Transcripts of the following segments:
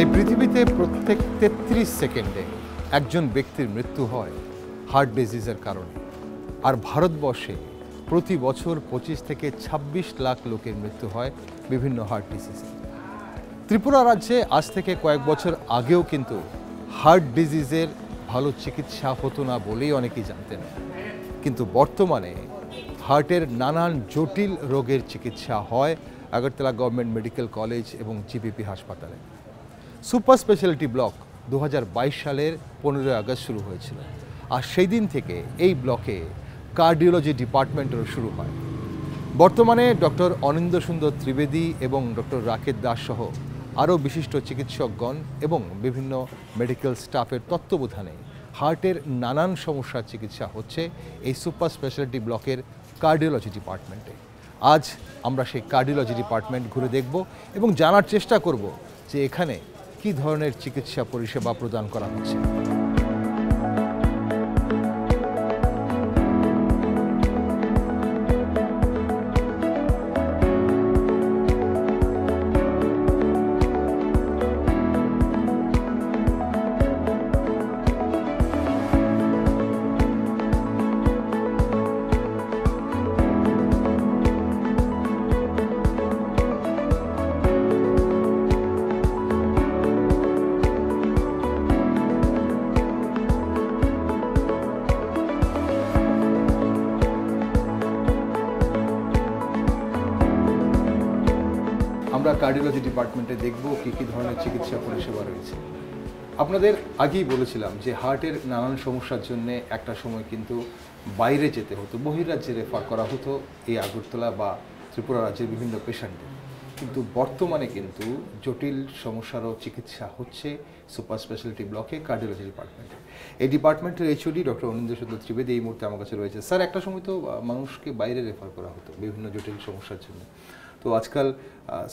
এই পৃথিবীতে প্রত্যেক ৩৩ সেকেন্ডে একজন ব্যক্তির মৃত্যু হয় হার্ট ডিজিজের কারণে, আর ভারতবর্ষে প্রতি বছর ২৫ থেকে ২৬ লাখ লোকের মৃত্যু হয় বিভিন্ন হার্ট ডিজিজে। ত্রিপুরা রাজ্যে আজ থেকে কয়েক বছর আগেও কিন্তু হার্ট ডিজিজের ভালো চিকিৎসা হতো না বলেই অনেকেই জানতেন, কিন্তু বর্তমানে হার্টের নানান জটিল রোগের চিকিৎসা হয় আগরতলা গভর্নমেন্ট মেডিকেল কলেজ এবং জিবিপি হাসপাতালে। সুপার স্পেশালিটি ব্লক ২০২২ সালের ১৫ই আগস্ট শুরু হয়েছিল, আর সেই দিন থেকে এই ব্লকে কার্ডিওলজি ডিপার্টমেন্টেরও শুরু হয়। বর্তমানে ডক্টর অনিন্দ্য সুন্দর ত্রিবেদী এবং ডক্টর রাকেশ দাস সহ আরও বিশিষ্ট চিকিৎসকগণ এবং বিভিন্ন মেডিকেল স্টাফের তত্ত্বাবধানে হার্টের নানান সমস্যার চিকিৎসা হচ্ছে এই সুপার স্পেশালিটি ব্লকের কার্ডিওলজি ডিপার্টমেন্টে। আজ আমরা সেই কার্ডিওলজি ডিপার্টমেন্ট ঘুরে দেখব এবং জানার চেষ্টা করব যে এখানে কী ধরনের চিকিৎসা পরিষেবা প্রদান করা হচ্ছে। আমরা কার্ডিওলজি ডিপার্টমেন্টে দেখব কী কী ধরনের চিকিৎসা পরিষেবা রয়েছে। আপনাদের আগেই বলেছিলাম যে হার্টের নানান সমস্যার জন্য একটা সময় কিন্তু বাইরে যেতে হতো, বহির্রাজ্যে রেফার করা হতো এই আগরতলা বা ত্রিপুরা রাজ্যের বিভিন্ন পেশেন্টদের, কিন্তু বর্তমানে কিন্তু জটিল সমস্যারও চিকিৎসা হচ্ছে সুপার স্পেশালিটি ব্লকে কার্ডিওলজি ডিপার্টমেন্টে। এই ডিপার্টমেন্টের এইচওডি ডক্টর অনিন্দ্য সুন্দর ত্রিবেদী এই মুহূর্তে আমার কাছে রয়েছে। স্যার, একটা সময় তো মানুষকে বাইরে রেফার করা হতো বিভিন্ন জটিল সমস্যার জন্য, তো আজকাল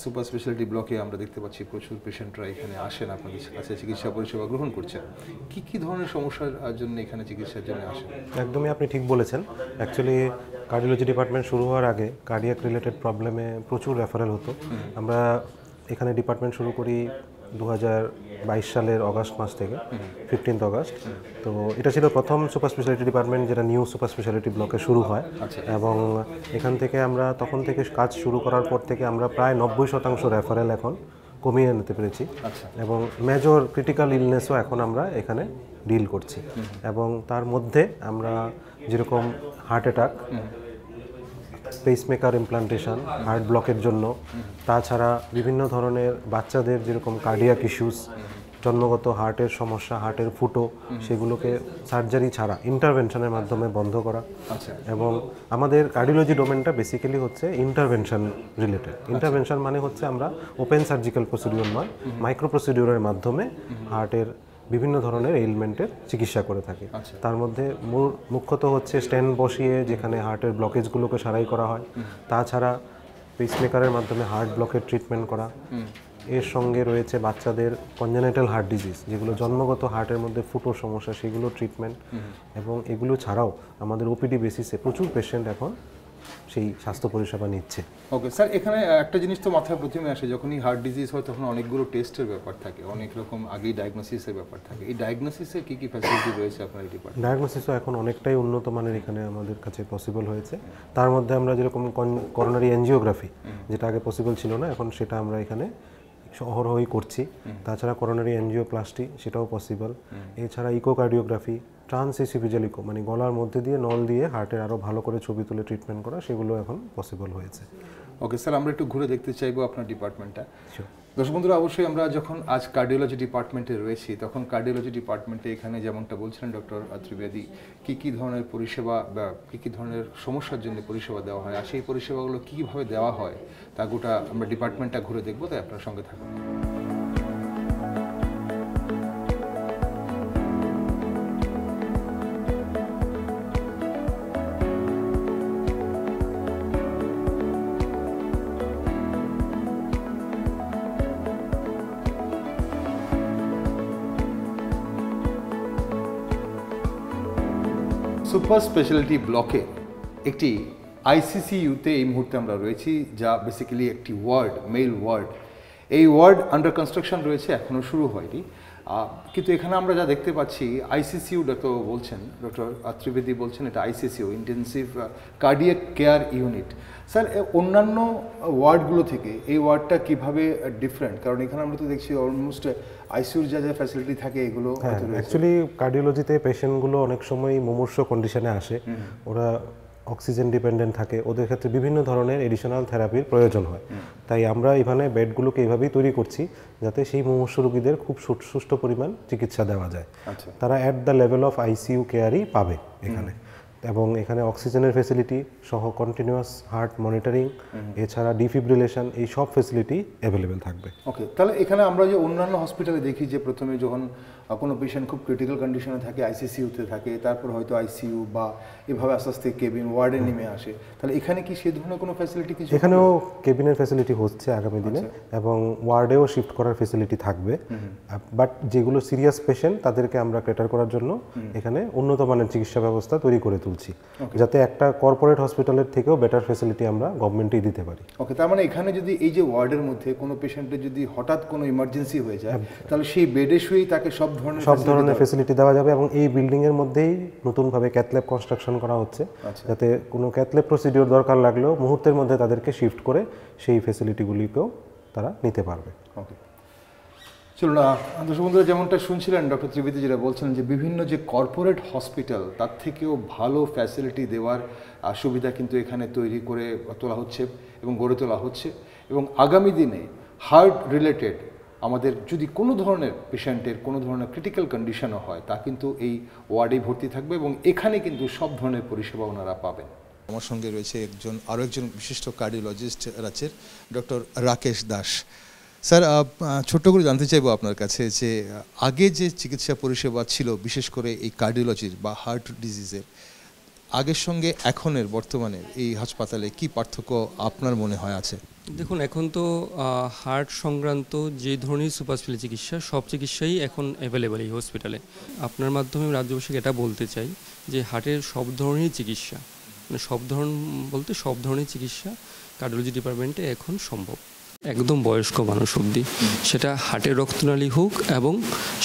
সুপার স্পেশালিটি ব্লকে আমরা দেখতে পাচ্ছি প্রচুর পেশেন্টরা এখানে আসেন, আপনাদের কাছে চিকিৎসা পরিষেবা গ্রহণ করছেন। কি কি ধরনের সমস্যার জন্য এখানে চিকিৎসার জন্য আসেন? একদমই আপনি ঠিক বলেছেন। অ্যাকচুয়ালি কার্ডিওলজি ডিপার্টমেন্ট শুরু হওয়ার আগে কার্ডিয়াক রিলেটেড প্রবলেমে প্রচুর রেফারেল হতো। আমরা এখানে ডিপার্টমেন্ট শুরু করি 2022 সালের অগাস্ট মাস থেকে, 15 অগাস্ট। তো এটা ছিল প্রথম সুপার স্পেশালিটি ডিপার্টমেন্ট যেটা নিউ সুপার স্পেশালিটি ব্লকে শুরু হয়, এবং এখান থেকে আমরা তখন থেকে কাজ শুরু করার পর থেকে আমরা প্রায় 90% রেফারেল এখন কমিয়ে নিতে পেরেছি, এবং মেজর ক্রিটিক্যাল ইলনেসও এখন আমরা এখানে ডিল করছি। এবং তার মধ্যে আমরা যেরকম heart attack, pacemaker implantation, heart ব্লকের জন্য, তাছাড়া বিভিন্ন ধরনের বাচ্চাদের যেরকম কার্ডিয়াক ইস্যুস, জন্মগত হার্টের সমস্যা, হার্টের ফুটো, সেগুলোকে সার্জারি ছাড়া ইন্টারভেনশনের মাধ্যমে বন্ধ করা। এবং আমাদের কার্ডিওলজি ডোমেনটা বেসিক্যালি হচ্ছে ইন্টারভেনশন রিলেটেড। ইন্টারভেনশন মানে হচ্ছে আমরা ওপেন সার্জিক্যাল প্রসিডিওর নয়, মাইক্রো প্রসিডিওরের মাধ্যমে হার্টের বিভিন্ন ধরনের এলিমেন্টের চিকিৎসা করে থাকি। তার মধ্যে মুখ্যত হচ্ছে স্টেন্ট বসিয়ে যেখানে হার্টের ব্লকেজগুলোকে সারাই করা হয়, তাছাড়া পেসমেকারের মাধ্যমে হার্ট ব্লকের ট্রিটমেন্ট করা। এর সঙ্গে রয়েছে বাচ্চাদের কনজেনিটাল হার্ট ডিজিজ, যেগুলো জন্মগত হার্টের মধ্যে ফুটোর সমস্যা, সেগুলো ট্রিটমেন্ট। এবং এগুলো ছাড়াও আমাদের ওপিডি বেসিসে প্রচুর পেশেন্ট এখন সেই স্বাস্থ্য পরিষেবা নিচ্ছে। ওকে স্যার, এখানে একটা জিনিস তো মাথায় প্রথমে আসে, যখনই হার্ট ডিজিজ হয় তখন অনেকগুলো টেস্টের ব্যাপার থাকে, অনেক রকম আগেই ডায়াগনোসিসের ব্যাপার থাকে। এই ডায়াগনোসিসের কী কী ফ্যাসিলিটি রয়েছে আপনার এই ডিপার্টমেন্টে? ডায়াগনোসিসও এখন অনেকটাই উন্নত মানের এখানে আমাদের কাছে পসিবল হয়েছে। তার মধ্যে আমরা যেরকম করোনারি এনজিওগ্রাফি, যেটা আগে পসিবল ছিল না, এখন সেটা আমরা এখানে অহরহই করছি। তাছাড়া করোনারি এনজিওপ্লাস্টি, সেটাও পসিবল। এছাড়া ইকোকার্ডিওগ্রাফি, ট্রান্সএসিফিজিয়াল ইকো, মানে গলার মধ্যে দিয়ে নল দিয়ে হার্টের আরও ভালো করে ছবি তুলে ট্রিটমেন্ট করা, সেগুলো এখন পসিবল হয়েছে। ওকে স্যার, আমরা একটু ঘুরে দেখতে চাইবো আপনার ডিপার্টমেন্টটা। দর্শক বন্ধুরা, অবশ্যই আমরা যখন আজ কার্ডিওলজি ডিপার্টমেন্টে রয়েছি, তখন কার্ডিওলজি ডিপার্টমেন্টে এখানে যেমনটা বলছিলেন ডক্টর ত্রিবেদী, কী কী ধরনের পরিষেবা বা কী কী ধরনের সমস্যার জন্য পরিষেবা দেওয়া হয়, আর সেই পরিষেবাগুলো কীভাবে দেওয়া হয় তা গোটা আমরা ডিপার্টমেন্টটা ঘুরে দেখবো, তাই আপনার সঙ্গে থাকুন। সুপার স্পেশালিটি ব্লকে একটি আইসিসিইউতে এই মুহূর্তে আমরা রয়েছি, যা বেসিক্যালি একটি ওয়ার্ড, মেল ওয়ার্ড। এই ওয়ার্ড আন্ডার কনস্ট্রাকশন রয়েছে, এখনও শুরু হয়নি। কিন্তু এখানে আমরা যা দেখতে পাচ্ছি আইসিসিউ ডক্টর বলছেন, ডক্টর ত্রিবেদী বলছেন এটা ICCU, intensive cardiac care unit. Sir, অন্যান্য ওয়ার্ডগুলো থেকে এই ওয়ার্ডটা কিভাবে ডিফারেন্ট? কারণ এখানে আমরা তো দেখছি অলমোস্ট আইসিইউর যা যা ফ্যাসিলিটি থাকে এগুলো। অ্যাকচুয়ালি কার্ডিওলজিতে পেশেন্টগুলো অনেক সময় মুমূর্ষু কন্ডিশনে আসে, ওরা অক্সিজেন ডিপেন্ডেন্ট থাকে, ওদের ক্ষেত্রে বিভিন্ন ধরনের এডিশনাল থেরাপির প্রয়োজন হয়। তাই আমরা এখানে বেডগুলোকে এইভাবেই তৈরি করছি যাতে সেই মুমূর্ষু রোগীদের খুব সুষ্ঠু পরিমাণ চিকিৎসা দেওয়া যায়। তারা at the level of ICU কেয়ারই পাবে এখানে। এবং এখানে অক্সিজেনের ফেসিলিটি সহ কন্টিনিউয়াস হার্ট মনিটরিং, এছাড়া ডিফিব্রিলেশন, এই সব ফেসিলিটি অ্যাভেলেবেল থাকবে। ওকে, তাহলে এখানে আমরা যে অন্যান্য হসপিটালে দেখি যে প্রথমে যখন কোনো পেশেন্ট খুব ক্রিটিক্যাল কন্ডিশনে থাকে আইসিসিউতে থাকে, তারপর হয়তো আইসিইউ বা এভাবে আস্তে আস্তে কেবিন ওয়ার্ডে নেমে আসে, তাহলে এখানে কি সেই ধরনের কোনো ফ্যাসিলিটি কিছু? এখানেও কেবিনের ফ্যাসিলিটি হচ্ছে আগামী দিনে, এবং ওয়ার্ডেও শিফট করার ফ্যাসিলিটি থাকবে। বাট যেগুলো সিরিয়াস পেশেন্ট তাদেরকে আমরা ক্যাটার করার জন্য এখানে উন্নত মানের চিকিৎসা ব্যবস্থা তৈরি করে তুলছি, যাতে একটা কর্পোরেট হসপিটালের থেকেও বেটার ফ্যাসিলিটি আমরা গভর্নমেন্টেই দিতে পারি। ওকে, তার মানে এখানে যদি এই যে ওয়ার্ডের মধ্যে কোনো পেশেন্টের যদি হঠাৎ কোনো ইমার্জেন্সি হয়ে যায়, তাহলে সেই বেডে শুয়েই তাকে সব ধরনের ফ্যাসিলিটি দেওয়া যাবে। এবং এই বিল্ডিং এর মধ্যেই নতুনভাবে ক্যাথল্যাব কনস্ট্রাকশন করা হচ্ছে, যাতে কোনো ক্যাথল্যাব প্রসিডিওর দরকার লাগলেও মুহূর্তের মধ্যে তাদেরকে শিফট করে সেই ফ্যাসিলিটিগুলিকেও তারা নিতে পারবে। ওকে, চলুন দর্শক বন্ধুরা, যেমনটা শুনছিলেন ডক্টর ত্রিবেদী যেটা বলছেন যে বিভিন্ন যে কর্পোরেট হসপিটাল তার থেকেও ভালো ফ্যাসিলিটি দেওয়ার সুবিধা কিন্তু এখানে তৈরি করে তোলা হচ্ছে এবং গড়ে তোলা হচ্ছে। এবং আগামী দিনে হার্ট রিলেটেড আমাদের যদি কোনো ধরনের পেশেন্টের কোনো ধরনের ক্রিটিক্যাল কন্ডিশনও হয়, তা কিন্তু এই ওয়ার্ডেই ভর্তি থাকবে এবং এখানে কিন্তু সব ধরনের পরিষেবা ওনারা পাবেন। আমার সঙ্গে রয়েছে আরও একজন বিশিষ্ট কার্ডিওলজিস্ট আছেন, ডক্টর রাকেশ দাস। স্যার, ছোট্ট করে জানতে চাইবো আপনার কাছে যে আগে যে চিকিৎসা পরিষেবা ছিল বিশেষ করে এই কার্ডিওলজির বা হার্ট ডিজিজের, আগের সঙ্গে এখনের বর্তমানে এই হাসপাতালে কি পার্থক্য আপনার মনে হয় আছে? দেখুন, এখন তো হার্ট সংক্রান্ত যে ধরনের সুপার স্পেশালিটি চিকিৎসা সব চিকিৎসাই এখন অ্যাভেলেবেল এই হসপিটালে। আপনার মাধ্যমে রাজ্যবাসীকে এটা বলতে চাই যে হার্টের সব ধরনের চিকিৎসা, মানে সব ধরনের চিকিৎসা কার্ডিওলজি ডিপার্টমেন্টে এখন সম্ভব, একদম বয়স্ক মানুষ অবধি, সেটা হার্টের রক্তনালী হোক এবং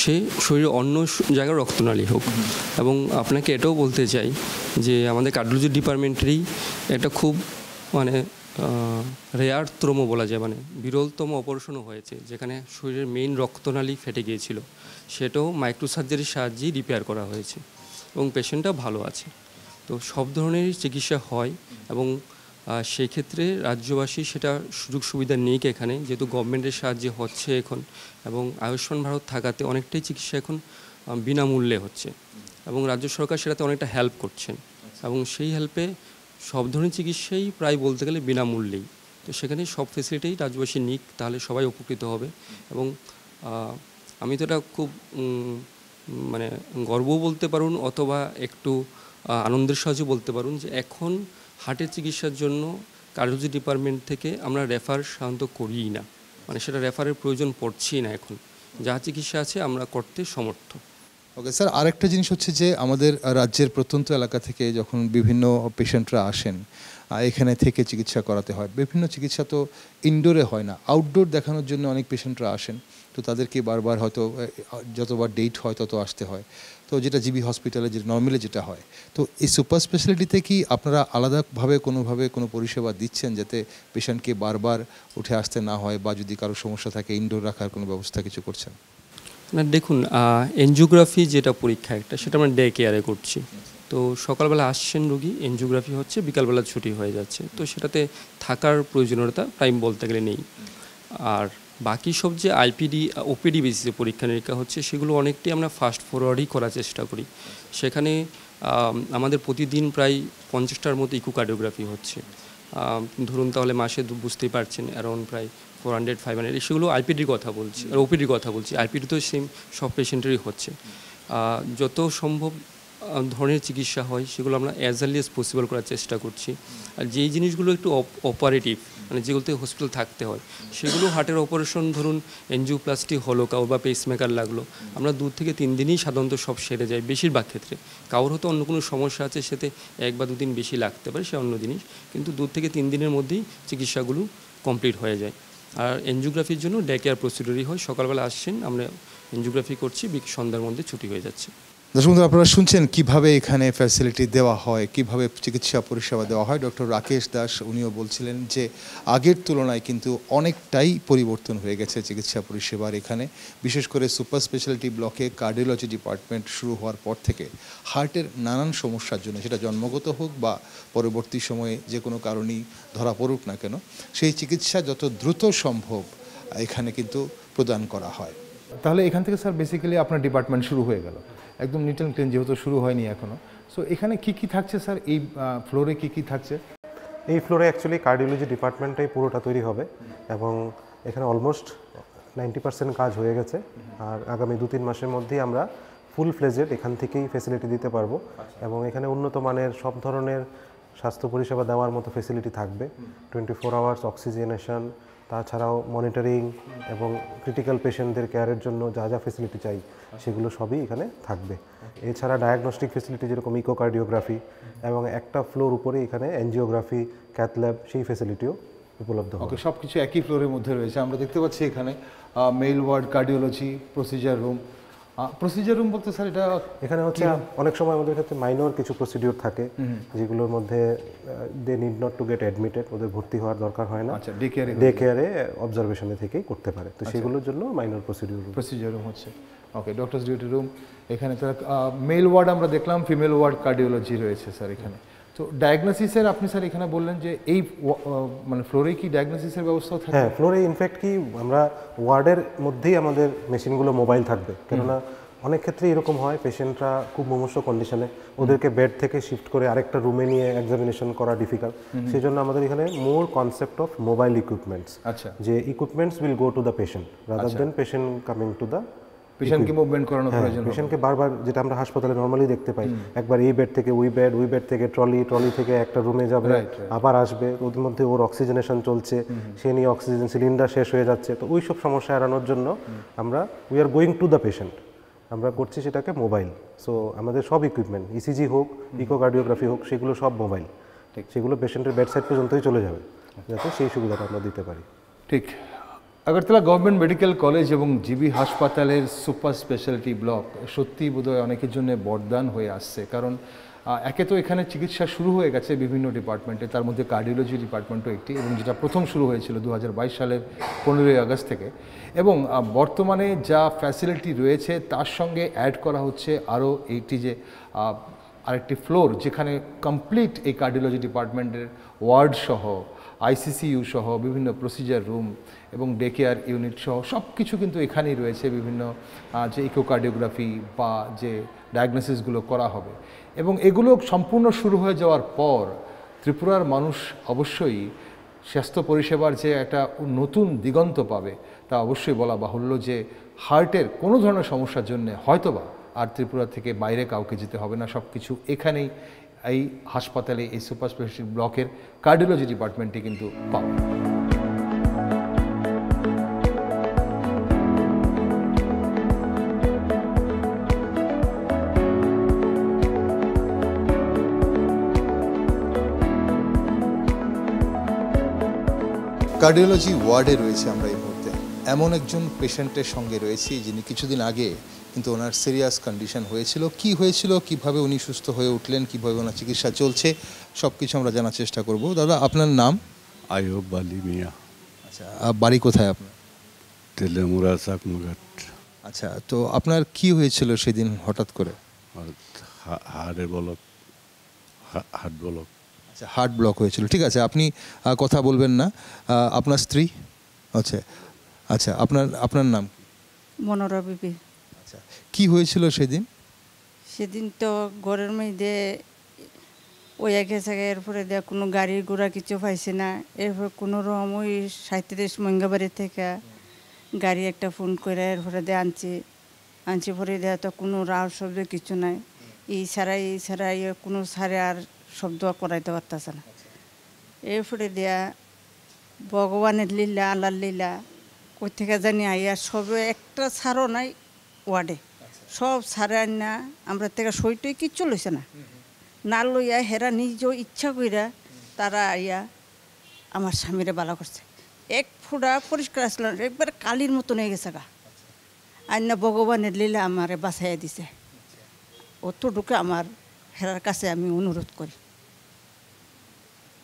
সে শরীরের অন্য জায়গার রক্তনালী হোক। এবং আপনাকে এটাও বলতে চাই যে আমাদের কার্ডিওলজি ডিপার্টমেন্টেরই একটা খুব মানে রেয়ারতম বলা যায়, মানে বিরলতম অপারেশনও হয়েছে, যেখানে শরীরের মেইন রক্তনালী ফেটে গিয়েছিল, সেটাও মাইক্রো সার্জারির সাহায্যেই রিপেয়ার করা হয়েছে এবং পেশেন্টটা ভালো আছে। তো সব ধরনের চিকিৎসা হয় এবং সেই ক্ষেত্রে রাজ্যবাসী সেটা সুযোগ সুবিধা নিক এখানে, যেহেতু গভর্নমেন্টের সাহায্যে হচ্ছে এখন, এবং আয়ুষ্মান ভারত থাকাতে অনেকটাই চিকিৎসা এখন বিনামূল্যে হচ্ছে এবং রাজ্য সরকার সেটাতে অনেকটা হেল্প করছেন এবং সেই হেল্পে সব ধরনের চিকিৎসাই প্রায় বলতে গেলে বিনামূল্যেই। তো সেখানে সব ফেসিলিটি রাজ্যবাসী নিক, তাহলে সবাই উপকৃত হবে। এবং আমি তো এটা খুব মানে গর্ব বলতে পারুন অথবা একটু আনন্দের সাহায্যে বলতে পারুন যে এখন হার্টের চিকিৎসার জন্য কার্ডিওলজি ডিপার্টমেন্ট থেকে আমরা রেফার সাধারণত করিই না, মানে সেটা রেফারের প্রয়োজন পড়ছেই না। এখন যা চিকিৎসা আছে আমরা করতে সমর্থ। ওকে স্যার, আরেকটা জিনিস হচ্ছে যে আমাদের রাজ্যের প্রত্যন্ত এলাকা থেকে যখন বিভিন্ন পেশেন্টরা আসেন এখানে থেকে চিকিৎসা করাতে হয়, বিভিন্ন চিকিৎসা তো ইনডোরে হয় না, আউটডোর দেখানোর জন্য অনেক পেশেন্টরা আসেন, তো তাদেরকে বারবার হয়তো যতবার ডেট হয় তত আসতে হয়, তো যেটা জিবি হসপিটালে যে নর্মালি যেটা হয়। তো এই সুপার স্পেশালিটিতে কি আপনারা আলাদাভাবে কোনো পরিষেবা দিচ্ছেন যাতে পেশেন্টকে বারবার উঠে আসতে না হয়, বা যদি কারো সমস্যা থাকে ইনডোর রাখার কোনো ব্যবস্থা কিছু করছেন? না, দেখুন, এনজিওগ্রাফি যেটা পরীক্ষা একটা, সেটা আমরা ডে কেয়ারে করছি। তো সকালবেলা আসছেন রুগী, এনজিওগ্রাফি হচ্ছে, বিকালবেলা ছুটি হয়ে যাচ্ছে, তো সেটাতে থাকার প্রয়োজনীয়তা টাইম বলতে গেলে নেই। আর বাকি সব যে আইপিডি ওপিডি বেসিসে পরীক্ষা নিরীক্ষা হচ্ছে, সেগুলো অনেকটাই আমরা ফাস্ট ফরওয়ার্ডই করার চেষ্টা করি। সেখানে আমাদের প্রতিদিন প্রায় 50টার মতো ইকোকার্ডিওগ্রাফি হচ্ছে। ধরুন তাহলে মাসে বুঝতেই পারছেন অ্যারাউন্ড প্রায় 400-500, সেগুলো আইপিডির কথা বলছি, আর ওপিডির কথা বলছি। আইপিডি তো সেম সব পেশেন্টেরই হচ্ছে। যত সম্ভব ধরনের চিকিৎসা হয় সেগুলো আমরা অ্যাজ আর্লি অ্যাজ পসিবল করার চেষ্টা করছি। আর যেই জিনিসগুলো একটু অপারেটিভ, মানে যেগুলোতে হসপিটাল থাকতে হয়, সেগুলো হার্টের অপারেশন, ধরুন এনজিওপ্লাস্টি হলো কাউর বা পেসমেকার লাগলো, আমরা 2 থেকে 3 দিনই সাধারণত সব সেরে যায় বেশিরভাগ ক্ষেত্রে। কারোর হয়তো অন্য কোনো সমস্যা আছে, সেতে 1 বা 2 দিন বেশি লাগতে পারে, সে অন্য জিনিস, কিন্তু 2 থেকে 3 দিনের মধ্যেই চিকিৎসাগুলো কমপ্লিট হয়ে যায়। আর এনজিওগ্রাফির জন্য ডে কেয়ার প্রসিডিউরই হয়, সকালবেলা আসছেন, আমরা এনজিওগ্রাফি করছি, সন্ধ্যার মধ্যে ছুটি হয়ে যাচ্ছে। দর্শক বন্ধুরা, আপনারা শুনছেন কিভাবে এখানে ফ্যাসিলিটি দেওয়া হয়, কিভাবে চিকিৎসা পরিষেবা দেওয়া হয়। ডক্টর রাকেশ দাস উনিও বলছিলেন যে আগের তুলনায় কিন্তু অনেকটাই পরিবর্তন হয়ে গেছে চিকিৎসা পরিষেবার এখানে, বিশেষ করে সুপার স্পেশালিটি ব্লকে কার্ডিওলজি ডিপার্টমেন্ট শুরু হওয়ার পর থেকে হার্টের নানান সমস্যার জন্য, সেটা জন্মগত হোক বা পরবর্তী সময়ে যে কোনো কারণেই ধরা পড়ুক না কেন, সেই চিকিৎসা যত দ্রুত সম্ভব এখানে কিন্তু প্রদান করা হয়। তাহলে এখান থেকে স্যার বেসিক্যালি আপনার ডিপার্টমেন্ট শুরু হয়ে গেল, একদম নিট অ্যান্ড ক্লিন, যেহেতু শুরু হয়নি এখনও। সো এখানে কি কি থাকছে স্যার, এই ফ্লোরে কি কি থাকছে? এই ফ্লোরে অ্যাকচুয়ালি কার্ডিওলজি ডিপার্টমেন্টটাই পুরোটা তৈরি হবে এবং এখানে অলমোস্ট 90% কাজ হয়ে গেছে। আর আগামী 2-3 মাসের মধ্যেই আমরা ফুল ফ্লেজেড এখান থেকেই ফেসিলিটি দিতে পারবো এবং এখানে উন্নত মানের সব ধরনের স্বাস্থ্য পরিষেবা দেওয়ার মতো ফেসিলিটি থাকবে। 24 আওয়ার্স অক্সিজেনেশন, তাছাড়াও মনিটরিং এবং ক্রিটিক্যাল পেশেন্টদের কেয়ারের জন্য যা যা ফেসিলিটি চাই সেগুলো সবই এখানে থাকবে। এছাড়া ডায়াগনস্টিক ফেসিলিটি যেরকম ইকোকার্ডিওগ্রাফি এবং একটা ফ্লোর উপরে এখানে এনজিওগ্রাফি, ক্যাথ ল্যাব, সেই ফেসিলিটিও উপলব্ধ হবে। ওকে, সব কিছু একই ফ্লোরের মধ্যে রয়েছে। আমরা দেখতে পাচ্ছি এখানে male ward, cardiology, procedure room. Procedure room বলতে স্যার এটা এখানে হচ্ছে অনেক সময় আমাদের ক্ষেত্রে মাইনর কিছু প্রসিডিওর থাকে যেগুলোর মধ্যে they need not to get admitted, ওদের ভর্তি হওয়ার দরকার হয় না, আচ্ছা ডে কেয়ারে অবজারভেশনে থেকেই করতে পারে। তো সেগুলোর জন্য মাইনর প্রসিজার রুম হচ্ছে। ওকে, ডক্টরস ডিউটি রুম। এখানে তো মেল ওয়ার্ড আমরা দেখলাম, ফিমেল ওয়ার্ড, কার্ডিওলজি রয়েছে স্যার এখানে। তো ডায়াগনোসিসের আপনি স্যার এখানে বললেন যে এই মানে ফ্লোরে কি ডায়াগনোসিসের ব্যবস্থাও থাকে? হ্যাঁ, ফ্লোরে ইনফ্যাক্ট কি আমরা ওয়ার্ডের মধ্যেই আমাদের মেশিনগুলো মোবাইল থাকবে, কেননা অনেক ক্ষেত্রে এরকম হয় পেশেন্টরা খুব মুমূর্ষ কন্ডিশনে, ওদেরকে বেড থেকে শিফট করে আরেকটা রুমে নিয়ে এক্সামিনেশন করা ডিফিকাল্ট। সেই জন্য আমাদের এখানে মোর কনসেপ্ট অফ মোবাইল ইকুইপমেন্টস, আচ্ছা, যে equipments will go to the patient rather than patient coming to the পেশেন্টকে মুভমেন্ট করানো প্রয়োজন। পেশেন্টকে বারবার, যেটা আমরা হাসপাতালে নর্মালি দেখতে পাই, একবার এই বেড থেকে ওই বেড, ওই বেড থেকে ট্রলি, ট্রলি থেকে একটা রুমে যাবে, আবার আসবে, ওর মধ্যে ওর অক্সিজেনেশন চলছে, সে নিয়ে অক্সিজেন সিলিন্ডার শেষ হয়ে যাচ্ছে। তো ওই সব সমস্যা এড়ানোর জন্য আমরা we are going to the patient, আমরা করছি সেটাকে মোবাইল। সো আমাদের সব ইকুইপমেন্ট, ইসিজি হোক, ইকোকার্ডিওগ্রাফি হোক, সেগুলো সব মোবাইল, সেগুলো পেশেন্টের বেড সাইড পর্যন্তই চলে যাবে, যাতে সেই সুবিধাটা আমরা দিতে পারি। ঠিক। আগরতলা গভর্নমেন্ট মেডিকেল কলেজ এবং জিবি হাসপাতালের সুপার স্পেশালিটি ব্লক সত্যিই বোধহয় অনেকের জন্য বরদান হয়ে আসছে, কারণ একে তো এখানে চিকিৎসা শুরু হয়ে গেছে বিভিন্ন ডিপার্টমেন্টে, তার মধ্যে কার্ডিওলজি ডিপার্টমেন্টও একটি, এবং যেটা প্রথম শুরু হয়েছিল 2022 সালের 15ই আগস্ট থেকে। এবং বর্তমানে যা ফ্যাসিলিটি রয়েছে তার সঙ্গে অ্যাড করা হচ্ছে আরও এইটি যে আরেকটি ফ্লোর, যেখানে কমপ্লিট এই কার্ডিওলজি ডিপার্টমেন্টের ওয়ার্ড সহ, আইসিসিইউ সহ, বিভিন্ন প্রসিজার রুম এবং ডে কেয়ার ইউনিট সহ সব কিছু কিন্তু এখানেই রয়েছে। বিভিন্ন যে ইকোকার্ডিওগ্রাফি বা যে ডায়াগনোসিসগুলো করা হবে, এবং এগুলো সম্পূর্ণ শুরু হয়ে যাওয়ার পর ত্রিপুরার মানুষ অবশ্যই স্বাস্থ্য পরিষেবার যে একটা নতুন দিগন্ত পাবে, তা অবশ্যই বলা বাহুল্য যে হার্টের কোনো ধরনের সমস্যার জন্য হয়তোবা আর ত্রিপুরা থেকে বাইরে কাউকে যেতে হবে না, সব কিছু এখানেই এই হাসপাতালে, এই সুপার স্পেশালিটি ব্লকের কার্ডিওলজি ডিপার্টমেন্টে কিন্তু পাবে। কার্ডিওলজি ওয়ার্ডে রয়েছে আমরা এই মুহূর্তে, এমন একজন পেশেন্টের সঙ্গে রয়েছি যিনি কিছুদিন আগে কিন্তু ওনার সিরিয়াস কন্ডিশন হয়েছিল। কি হয়েছিল, কিভাবে উনি সুস্থ হয়ে উঠলেন, কিভাবে ওনার চিকিৎসা চলছে, সব কিছু আমরা জানার চেষ্টা করব। দাদা, আপনার নাম? আয়ুব আলী মিয়া। আচ্ছা, বাড়ি কোথায় আপনার? তেলেমুরা চাকমঘাট। আচ্ছা, তো আপনার কি হয়েছিল সেদিন হঠাৎ করে? হাড়ের ব্লক, হার্ট ব্লক। আচ্ছা, হার্ট ব্লক হয়েছিল, ঠিক আছে। আপনি কথা বলবেন না। আপনার স্ত্রী? আচ্ছা আচ্ছা, আপনার নাম? মনোরা বিবি। আচ্ছা, কি হয়েছিল সেদিন? সেদিন তো ঘরের মধ্যে ওই গেছে, এরপরে দেয়া কোনো গাড়ি ঘোড়া কিছু পাইছে না। এরপর কোনো রকম ওই 37 মঙ্গাবাড়ি থেকে গাড়ি একটা ফোন করে এরপরে দিয়ে আনছি পরে দেয়া তো কোনো রাও শব্দ কিছু নাই, এই ছাড়া কোনো ছাড়ে আর শব্দ করাইতে পারতেছে না। এরপরে দেয়া ভগবানের লীলা, আল্লাহর লীলা, কই থেকে জানি আইয়া সবে একটা ছাড়ও নাই ওয়ার্ডে, সব ছাড়ে না। আমরা থেকে সইটই কিচ্ছু লইছে না লইয়া হেরা নিজেও ইচ্ছা কইরা তারা আইয়া আমার স্বামীরে বালা করছে। এক ফোঁটা পরিষ্কার আসলো না, একবার কালির মতন হয়ে গেছে গা। আর না ভগবানের লীলা আমারে বাঁচাইয়া দিছে, অতটুকু আমার হেরার কাছে আমি অনুরোধ করি।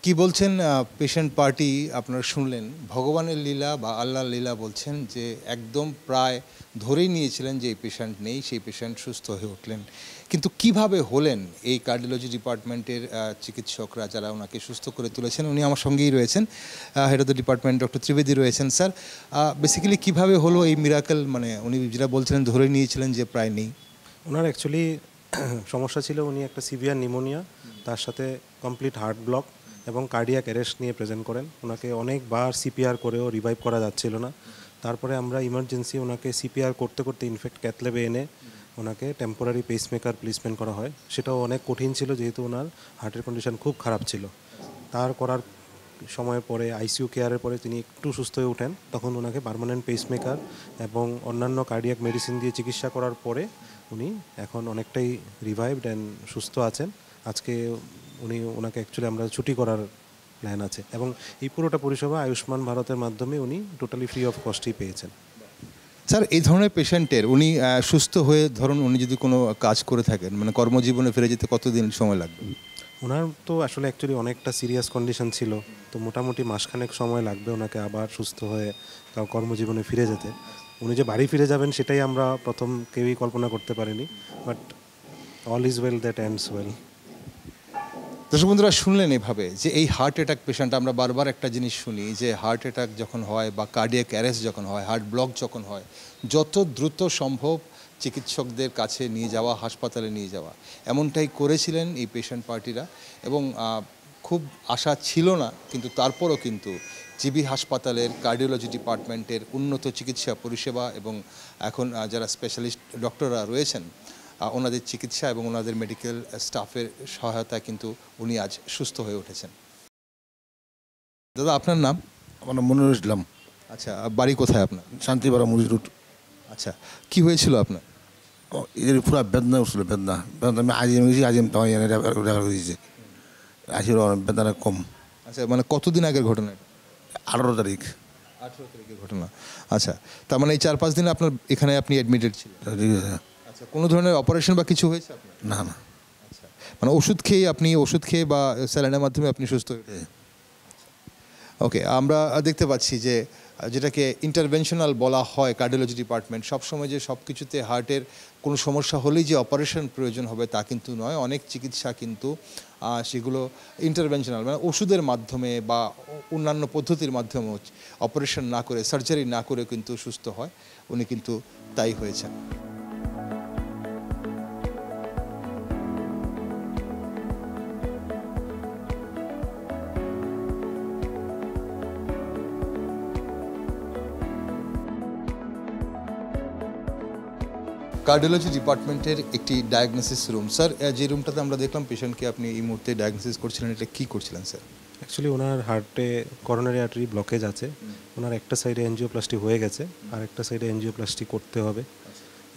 কি বলছেন পেশেন্ট পার্টি? আপনারা শুনলেন ভগবানের লীলা বা আল্লাহর লীলা বলছেন যে একদম প্রায় ধরেই নিয়েছিলেন যে এই পেশেন্ট নেই, সেই পেশেন্ট সুস্থ হয়ে উঠলেন। কিন্তু কিভাবে হলেন এই কার্ডিওলজি ডিপার্টমেন্টের চিকিৎসকরা যারা ওনাকে সুস্থ করে তুলেছেন, উনি আমার সঙ্গেই রয়েছেন, head of the department doctor Trivedi রয়েছেন। স্যার, বেসিক্যালি কিভাবে হলো এই মিরাকেল? মানে উনি যেটা বলছিলেন ধরে নিয়েছিলেন যে প্রায় নেই। ওনার অ্যাকচুয়ালি সমস্যা ছিল, উনি একটা সিভিয়ার নিউমোনিয়া, তার সাথে কমপ্লিট হার্ট ব্লক এবং কার্ডিয়াক অ্যারেস্ট নিয়ে প্রেজেন্ট করেন। ওনাকে অনেকবার সিপিআর করেও রিভাইভ করা যাচ্ছিল না। তারপরে আমরা ইমার্জেন্সি ওনাকে সিপিআর করতে করতে ইনফ্যাক্ট ক্যাথল্যাবে এনে ওনাকে টেম্পোরারি পেসমেকার প্লেসমেন্ট করা হয়। সেটাও অনেক কঠিন ছিল যেহেতু ওনার হার্টের কন্ডিশন খুব খারাপ ছিল। তার করার সময়ের পরে আইসিইউ কেয়ারের পরে তিনি একটু সুস্থ হয়ে ওঠেন, তখন ওনাকে পার্মানেন্ট পেসমেকার এবং অন্যান্য কার্ডিয়াক মেডিসিন দিয়ে চিকিৎসা করার পরে উনি এখন অনেকটাই রিভাইভড অ্যান্ড সুস্থ আছেন। আজকে ওনাকে অ্যাকচুয়ালি আমরা ছুটি করার প্ল্যান আছে এবং এই পুরোটা পরিষেবা আয়ুষ্মান ভারতের মাধ্যমে উনি টোটালি ফ্রি অফ কস্টই পেয়েছেন। স্যার, এই ধরনের পেশেন্টের উনি সুস্থ হয়ে ধরুন উনি যদি কোনো কাজ করে থাকেন, মানে কর্মজীবনে ফিরে যেতে কতদিন সময় লাগবে? ওনার তো আসলে অ্যাকচুয়ালি অনেকটা সিরিয়াস কন্ডিশন ছিল, তো মোটামুটি মাসখানেক সময় লাগবে ওনাকে আবার সুস্থ হয়ে কর্মজীবনে ফিরে যেতে। উনি যে বাড়ি ফিরে যাবেন সেটাই আমরা প্রথম কেউই কল্পনা করতে পারিনি, but all is well that ends well. দর্শক বন্ধুরা, শুনলেন এভাবে যে এই হার্ট অ্যাটাক পেশেন্ট, আমরা বারবার একটা জিনিস শুনি যে হার্ট অ্যাটাক যখন হয় বা কার্ডিয়াক অ্যারেস্ট যখন হয়, হার্ট ব্লক যখন হয়, যত দ্রুত সম্ভব চিকিৎসকদের কাছে নিয়ে যাওয়া, হাসপাতালে নিয়ে যাওয়া, এমনটাই করেছিলেন এই পেশেন্ট পার্টিরা। এবং খুব আশা ছিল না, কিন্তু তারপরও কিন্তু জিবি হাসপাতালের কার্ডিওলজি ডিপার্টমেন্টের উন্নত চিকিৎসা পরিষেবা এবং এখন যারা স্পেশালিস্ট ডক্টররা রয়েছেন ওনাদের চিকিৎসা এবং ওনাদের মেডিকেল স্টাফের সহায়তায় কিন্তু উনি আজ সুস্থ হয়ে উঠেছেন। দাদা, আপনার নাম? আমার নাম মনিরুল ইসলাম। আচ্ছা, বাড়ি কোথায় আপনার? শান্তিপাড়া মুড়ি রুট। আচ্ছা, কি হয়েছিল আপনার? এদের পুরো বেদনা উঠছিল, বেদনা আমি আজিম গেছি, আজিম তোমার রেফার করে দিয়েছে, আসলে বেদনা কম। আচ্ছা, মানে কতদিন আগের ঘটনা? 18 তারিখ। 18 তারিখের ঘটনা। আচ্ছা, তার মানে এই 4-5 দিন আপনার এখানে আপনি অ্যাডমিটেড ছিলেন? ঠিক আছে। আচ্ছা, কোনো ধরনের অপারেশন বা কিছু হয়েছে আপনার? না না। আচ্ছা, মানে ওষুধ খেয়ে বা স্যালাইনের মাধ্যমে আপনি সুস্থ হয়ে? ওকে, আমরা দেখতে পাচ্ছি যে যেটাকে ইন্টারভেনশনাল বলা হয় কার্ডিওলজি ডিপার্টমেন্ট, সবসময় যে সব কিছুতে হার্টের কোনো সমস্যা হলেই যে অপারেশন প্রয়োজন হবে তা কিন্তু নয়। অনেক চিকিৎসা কিন্তু সেগুলো ইন্টারভেনশনাল, মানে ওষুধের মাধ্যমে বা অন্যান্য পদ্ধতির মাধ্যমে অপারেশন না করে, সার্জারি না করে কিন্তু সুস্থ হয়। উনি কিন্তু তাই হয়েছেন। কার্ডিওলজি ডিপার্টমেন্টের একটি ডায়াগনোসিস রুম। স্যার, যে রুমটাতে আমরা দেখলাম পেশেন্টকে আপনি এই মুহূর্তে ডায়াগনোসিস করছিলেন, এটা কী করছিলেন স্যার? অ্যাকচুয়ালি ওনার হার্টে করোনারি আর্টারি ব্লকেজ আছে, ওনার একটা সাইডে এনজিওপ্লাস্টি হয়ে গেছে আর একটা সাইডে এনজিওপ্লাস্টি করতে হবে।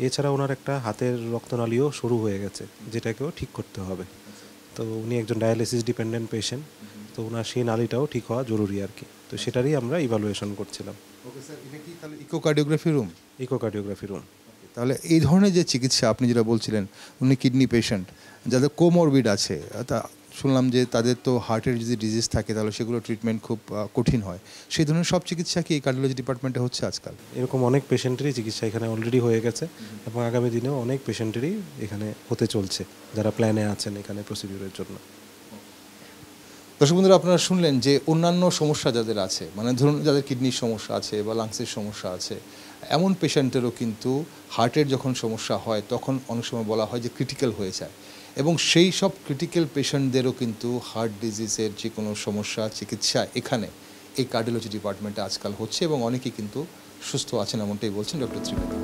এছাড়া ওনার একটা হাতের রক্তনালীও শুরু হয়ে গেছে, যেটাকেও ঠিক করতে হবে। তো উনি একজন ডায়ালিসিস ডিপেন্ডেন্ট পেশেন্ট, তো ওনার সেই নালীটাও ঠিক হওয়া জরুরি আর কি। তো সেটারই আমরা ইভালুয়েশন করছিলাম। ওকে স্যার, এটা কি তাহলে ইকোকার্ডিওগ্রাফি রুম? Echocardiography room. তাহলে এই ধরনের যে চিকিৎসা আপনি যেটা বলছিলেন, উনি কিডনি পেশেন্ট যাদের কোমরবিড আছে, তা শুনলাম যে তাদের তো হার্টের যদি ডিজিজ থাকে তাহলে সেগুলো ট্রিটমেন্ট খুব কঠিন হয়, সেই ধরনের সব চিকিৎসা কি এই কার্ডিওলজি ডিপার্টমেন্টে হচ্ছে আজকাল? এরকম অনেক পেশেন্টেরই চিকিৎসা এখানে অলরেডি হয়ে গেছে এবং আগামী দিনেও অনেক পেশেন্টেরই এখানে হতে চলছে যারা প্ল্যানে আছেন এখানে প্রসিডিউরের জন্য। দর্শক বন্ধুরা, আপনারা শুনলেন যে অন্যান্য সমস্যা যাদের আছে, মানে ধরুন যাদের কিডনির সমস্যা আছে বা লাংসের সমস্যা আছে, এমন পেশেন্টেরও কিন্তু হার্টের যখন সমস্যা হয় তখন অনেক সময় বলা হয় যে ক্রিটিক্যাল হয়ে যায়, এবং সেই সব ক্রিটিক্যাল পেশেন্টদেরও কিন্তু হার্ট ডিজিজের যে কোনো সমস্যা চিকিৎসা এখানে এই কার্ডিওলজি ডিপার্টমেন্টে আজকাল হচ্ছে এবং অনেকেই কিন্তু সুস্থ আছেন, এমনটাই বলছেন ডক্টর ত্রিবেদী।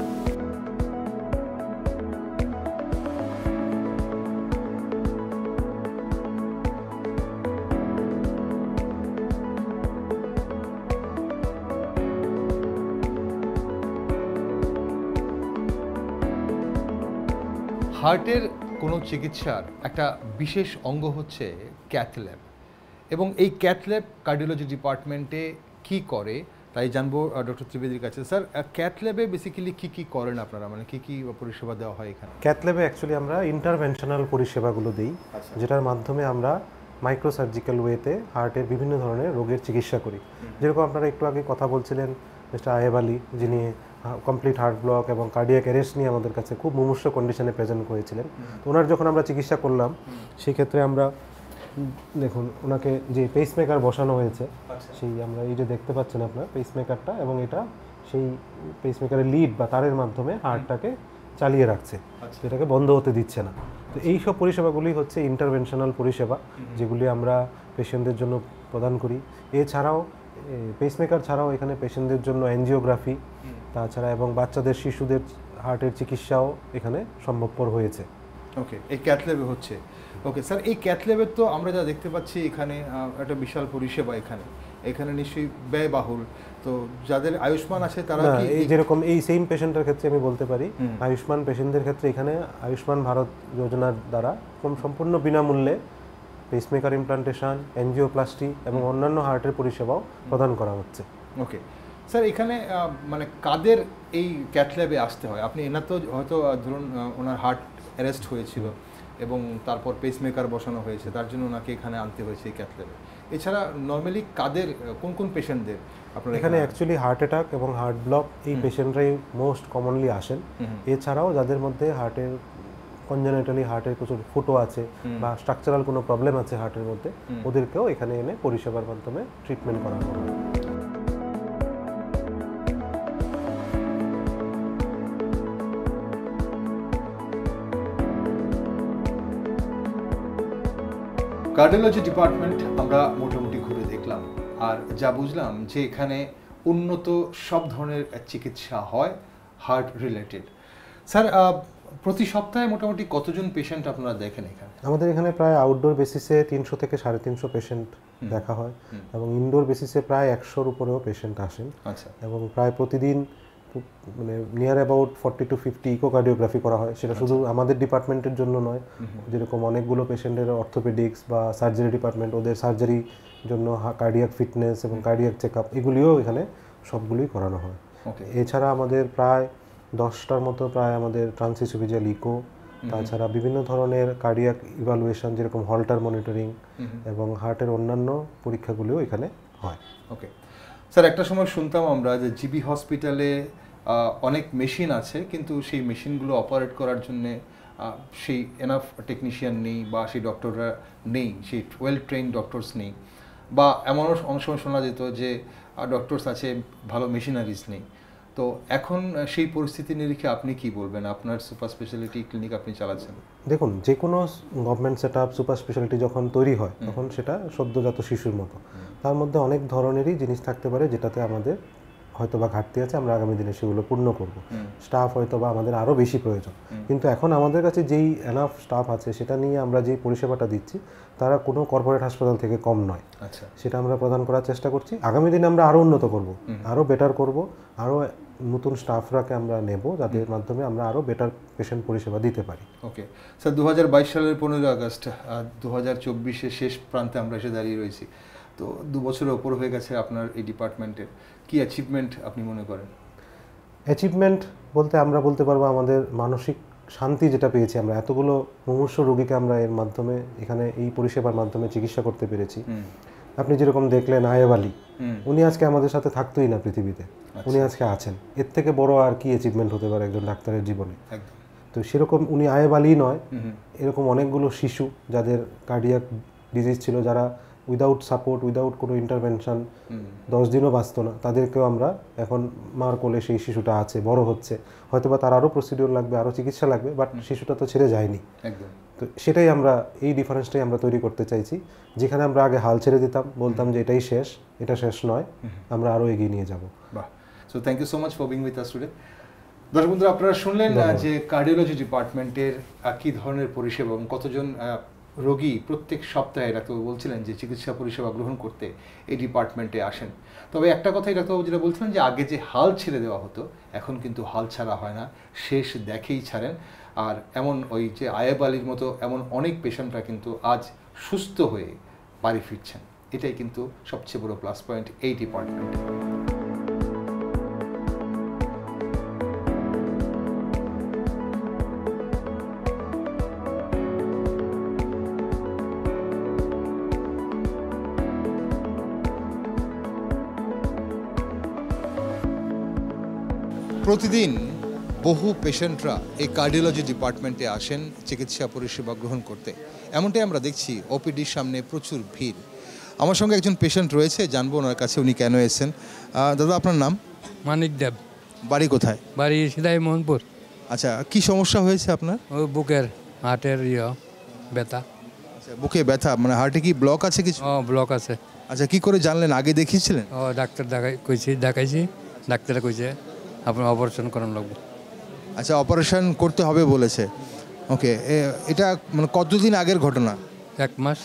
হার্টের কোনো চিকিৎসার একটা বিশেষ অঙ্গ হচ্ছে ক্যাথ ল্যাব, এবং এই ক্যাথ ল্যাব কার্ডিওলজি ডিপার্টমেন্টে কি করে তাই জানবো ডক্টর ত্রিবেদীর কাছে। স্যার, ক্যাথ ল্যাবে বেসিক্যালি কি করেন আপনারা, মানে কি পরিষেবা দেওয়া হয় এখানে? ক্যাথ ল্যাবে অ্যাকচুয়ালি আমরা ইন্টারভেনশনাল পরিষেবাগুলো দিই, যেটার মাধ্যমে আমরা মাইক্রোসার্জিক্যাল ওয়েতে হার্টের বিভিন্ন ধরনের রোগের চিকিৎসা করি। যেরকম আপনারা একটু আগে কথা বলছিলেন মিস্টার আয়েব আলী, যিনি কমপ্লিট হার্ট ব্লক এবং কার্ডিয়াক অ্যারেস্ট নিয়ে আমাদের কাছে খুব মুমূর্ষু কন্ডিশনে প্রেজেন্ট করেছিলেন। তো ওনার যখন আমরা চিকিৎসা করলাম সেই ক্ষেত্রে আমরা দেখুন ওনাকে যে পেসমেকার বসানো হয়েছে, সেই আমরা এই যে দেখতে পাচ্ছেন আপনার পেসমেকারটা, এবং এটা সেই পেসমেকারের লিড বা তারের মাধ্যমে হার্টটাকে চালিয়ে রাখছে, যেটাকে বন্ধ হতে দিচ্ছে না। তো এই সব পরিষেবাগুলি হচ্ছে ইন্টারভেনশনাল পরিষেবা, যেগুলি আমরা পেশেন্টদের জন্য প্রদান করি। এছাড়াও পেসমেকার ছাড়াও এখানে পেশেন্টদের জন্য অ্যাঞ্জিওগ্রাফি, তাছাড়া এবং বাচ্চাদের শিশুদের হার্টের চিকিৎসাও এখানে সম্ভবপর হয়েছে। ওকে, এই ক্যাথ ল্যাবে হচ্ছে। ওকে স্যার, এই ক্যাথ ল্যাবের তো আমরা যা দেখতে পাচ্ছি এখানে একটা বিশাল পরিষেবা এখানে নিশ্চয়ই ব্যয়বাহুল। তো যাদের আয়ুষ্মান আছে তারা কি এই যেরকম এই সেম পেশেন্টের ক্ষেত্রে আমি বলতে পারি, আয়ুষ্মান পেশেন্টদের ক্ষেত্রে এখানে আয়ুষ্মান ভারত যোজনার দ্বারা সম্পূর্ণ বিনামূল্যে পেসমেকার ইমপ্লান্টেশন, এনজিওপ্লাস্টি এবং অন্যান্য হার্টের পরিষেবাও প্রদান করা হচ্ছে। ওকে স্যার, এখানে মানে কাদের এই ক্যাথ ল্যাবে আসতে হয়? আপনি এনার তো হয়তো ধরুন ওনার হার্ট অ্যারেস্ট হয়েছিল এবং তারপর পেসমেকার বসানো হয়েছে, তার জন্য ওনাকে এখানে আনতে হয়েছে এই ক্যাথ ল্যাবে। এছাড়া নর্মালি কাদের, কোন পেশেন্টদের আপনারা এখানে অ্যাকচুয়ালি হার্ট অ্যাটাক এবং হার্ট ব্লক এই পেশেন্টরাই মোস্ট কমনলি আসেন। এছাড়াও যাদের মধ্যে হার্টের কনজেনিটালি হার্টের কিছু ফুটো আছে বা স্ট্রাকচারাল কোনো প্রবলেম আছে হার্টের মধ্যে, ওদেরকেও এখানে এনে পরিষেবার মাধ্যমে ট্রিটমেন্ট করা হয়। কার্ডিওলজি ডিপার্টমেন্ট আমরা মোটামুটি ঘুরে দেখলাম, আর যা বুঝলাম যে এখানে উন্নত সব ধরনের চিকিৎসা হয় হার্ট রিলেটেড। স্যার, প্রতি সপ্তাহে মোটামুটি কতজন পেশেন্ট আপনারা দেখেন এখানে? আমাদের এখানে প্রায় আউটডোর বেসিসে 300 থেকে 350 পেশেন্ট দেখা হয়, এবং ইনডোর বেসিসে প্রায় 100-র উপরেও পেশেন্ট আসেন। আচ্ছা, এবং প্রায় প্রতিদিন মানে নিয়ার অ্যাবাউট 40 to 50 ইকোকার্ডিওগ্রাফি করা হয়। সেটা শুধু আমাদের ডিপার্টমেন্টের জন্য নয়, যেরকম অনেকগুলো পেশেন্টের অর্থোপেডিক্স বা সার্জারি ডিপার্টমেন্ট, ওদের সার্জারি জন্য কার্ডিয়াক ফিটনেস এবং কার্ডিয়াক চেক আপ এগুলিও এখানে সবগুলোই করানো হয়। এছাড়া আমাদের প্রায় 10টার মতো প্রায় আমাদের ট্রান্সইসোফেজিয়াল ইকো, তাছাড়া বিভিন্ন ধরনের কার্ডিয়াক ইভালুয়েশন যেরকম হল্টার মনিটরিং এবং হার্টের অন্যান্য পরীক্ষাগুলিও এখানে হয়। ওকে স্যার, একটা সময় শুনতাম আমরা যে জিবি হসপিটালে অনেক মেশিন আছে, কিন্তু সেই মেশিনগুলো অপারেট করার জন্য সেই এনাফ টেকনিশিয়ান নেই বা সেই ডক্টররা নেই, সেই ওয়েল ট্রেইন ডক্টরস নেই, বা এমনও অনেক সময় শোনা যেত যে ডক্টরস আছে, ভালো মেশিনারিজ নেই। তো এখন সেই পরিস্থিতি নিরিখে আপনি কি বলবেন? আপনার সুপার স্পেশালিটি ক্লিনিক আপনি চালাচ্ছেন। দেখুন, যে কোনো government set up super speciality যখন তৈরি হয় তখন সেটা সদ্যজাত শিশুর মতো, তার মধ্যে অনেক ধরনেরই জিনিস থাকতে পারে যেটাতে আমাদের হয়তো বা ঘাটতি আছে, আমরা আগামী দিনে সেগুলো পূর্ণ করব। স্টাফ হয়তো বা আমাদের আরও বেশি প্রয়োজন, কিন্তু এখন আমাদের কাছে যেই এনাফ স্টাফ আছে সেটা নিয়ে আমরা যেই পরিষেবাটা দিচ্ছি তারা কোনো কর্পোরেট হাসপাতাল থেকে কম নয়। আচ্ছা, সেটা আমরা প্রদান করার চেষ্টা করছি। আগামী দিনে আমরা আরও উন্নত করব, আরও বেটার করব, আরও নতুন স্টাফরাকে আমরা নেব যাদের মাধ্যমে আমরা আরও বেটার পেশেন্ট পরিষেবা দিতে পারি। ওকে স্যার, 2022 সালের 15 আগস্ট 2024-এর শেষ প্রান্তে আমরা এসে দাঁড়িয়ে রয়েছি। তো 2 বছরের ওপর হয়ে গেছে আপনার এই ডিপার্টমেন্টের। কি অ্যাচিভমেন্ট আপনি মনে করেন? অ্যাচিভমেন্ট বলতে আমরা বলতে পারবো আমাদের মানসিক শান্তি যেটা পেয়েছি, আমরা এতগুলো মুমূর্ষু রোগীকে আমরা এর মাধ্যমে এখানে এই পরিষেবার মাধ্যমে চিকিৎসা করতে পেরেছি। আপনি যেরকম দেখলেন আয়েব আলী, উনি আজকে আমাদের সাথে থাকতোই না পৃথিবীতে, উনি আজকে আছেন। এর থেকে বড় আর কি অ্যাচিভমেন্ট হতে পারে একজন ডাক্তারের জীবনে? তো সেরকম উনি আয়েব আলী নয়, এরকম অনেকগুলো শিশু যাদের কার্ডিয়াক ডিজিজ ছিল, যারা উইদাউট সাপোর্ট, উইদাউট কোনো ইন্টারভেনশন 10 দিনও বাঁচত না, তাদেরকেও আমরা এখন মার কোলে সেই শিশুটা আছে, বড় হচ্ছে। হয়তো বা তার আরও প্রসিডিওর লাগবে, আরও চিকিৎসা লাগবে, বাট শিশুটা তো ছেড়ে যায়নি। তো সেটাই আমরা, এই ডিফারেন্সটাই আমরা তৈরি করতে চাইছি। যেখানে আমরা আগে হাল ছেড়ে দিতাম, বলতাম যে এটাই শেষ, এটা শেষ নয়, আমরা আরও এগিয়ে নিয়ে যাব। বাহ, so thank you so much for being with us today. দর্শক বন্ধুরা, আপনারা শুনলেন যে কার্ডিওলজি ডিপার্টমেন্টের কী ধরনের পরিষেবা এবং কতজন রোগী প্রত্যেক সপ্তাহে ডাক্তারবাবু বলছিলেন যে চিকিৎসা পরিষেবা গ্রহণ করতে এই ডিপার্টমেন্টে আসেন। তবে একটা কথাই ডাক্তারবাবু যেটা বলছিলেন যে আগে যে হাল ছেড়ে দেওয়া হতো, এখন কিন্তু হাল ছাড়া হয় না, শেষ দেখেই ছাড়েন। আর এমন ওই যে আয়েব আলীর মতো এমন অনেক পেশেন্টরা কিন্তু আজ সুস্থ হয়ে বাড়ি ফিরছেন। এটাই কিন্তু সবচেয়ে বড় প্লাস পয়েন্ট এই ডিপার্টমেন্টে। প্রতিদিন বহু পেশেন্টরা এই কার্ডিওলজি ডিপার্টমেন্টে আসেন চিকিৎসা পরিষেবা গ্রহণ করতে, এমনটাই আমরা দেখছি। ওপিডির সামনে প্রচুর ভিড়। আমার সঙ্গে একজন পেশেন্ট রয়েছে, জানবো ওনার কাছে উনি কেন এসেছেন। দাদা, আপনার নাম? মানিক দেব। বাড়ি কোথায়? বাড়ি সিধাই মোহনপুর। আচ্ছা, কি সমস্যা হয়েছে আপনার? ওই বুকের হার্টের ব্যথা। আচ্ছা, বুকে ব্যথা, মানে হার্টে কি ব্লক আছে কিছু? ব্লক আছে। আচ্ছা, কি করে জানলেন? আগে দেখিয়েছিলেন? ডাক্তার দেখাইছি, ডাক্তারে কইছে আপনার অপারেশন করানো লাগবে। আচ্ছা, অপারেশন করতে হবে বলেছে। ওকে, এটা মানে কতদিন আগের ঘটনা? 1 মাস।